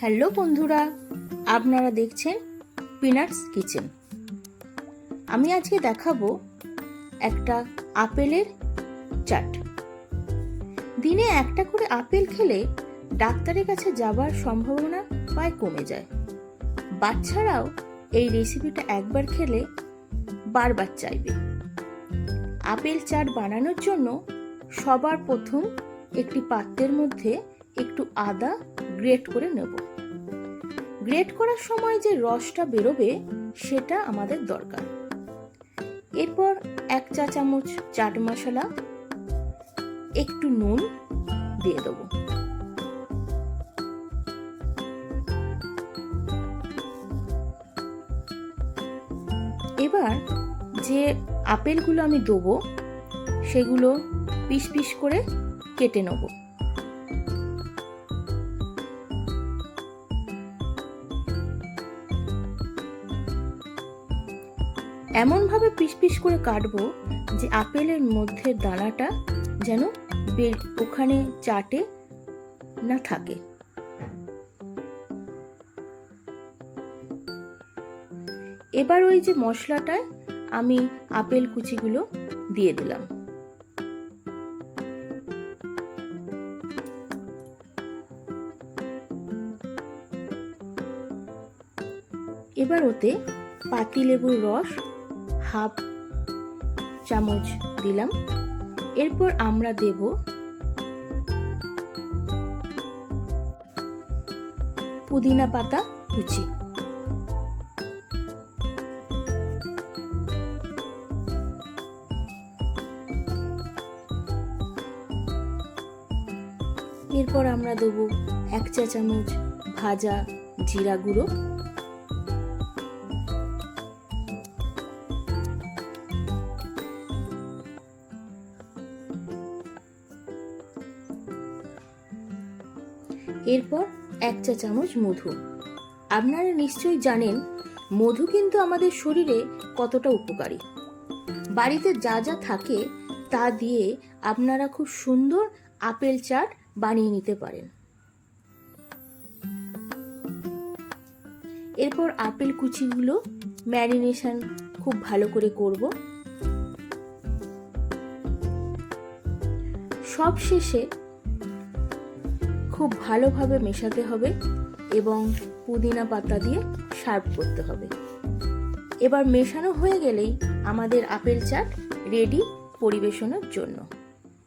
Hello বন্ধুরা, আপনারা দেখছেন পিনাটস কিচেন। আমি আজকে দেখাবো একটা আপেলের চাট। দিনে একটা করে আপেল খেলে ডাক্তারের কাছে যাবার সম্ভাবনা প্রায় কমে যায়। বাচ্চারাও এই রেসিপিটা একবার খেলে বারবার চাইবে। আপেল চাট বানানোর জন্য সবার প্রথম একটি পাত্রের মধ্যে একটু আদা গ্রেট করে নেব। গ্রেট করার সময় যে রসটা বেরোবে সেটা আমাদের দরকার। এরপর 1 চা চামচ চাট মশলা, একটু নুন দিয়ে দেব। এবার যে আপেলগুলো আমি দেবো সেগুলো পিস পিস করে কেটে নেব। এমনভাবে পিস পিস করে কাটবো যে আপেলের মধ্যে দানাটা যেন ওখানে চাটে না থাকে। এবার ওই যে মশলাটায় আমি আপেল কুচিগুলো দিয়ে দিলাম। এবার ওতে পাতিলেবুর রস হাফ চামচ দিলাম। এরপর আমরা দেব পুদিনা পাতা কুচি। এরপর আমরা দেব 1 চা চামচ ভাজা জিরা গুঁড়ো। এরপর 1 চা চামচ মধু। আপনারা নিশ্চয়ই জানেন মধু কিন্তু আমাদের শরীরে কতটা উপকারী। বাড়িতে যা যা থাকে তা দিয়ে আপনারা খুব সুন্দর আপেল চাট বানিয়ে নিতে পারেন। এরপর আপেল কুচিগুলো ম্যারিনেশন খুব ভালো করে করব। সব শেষে খুব ভালোভাবে মেশাতে হবে এবং পুদিনা পাতা দিয়ে সার্ভ করতে হবে। এবার মেশানো হয়ে গেলেই আমাদের আপেল চাট রেডি পরিবেশনের জন্য।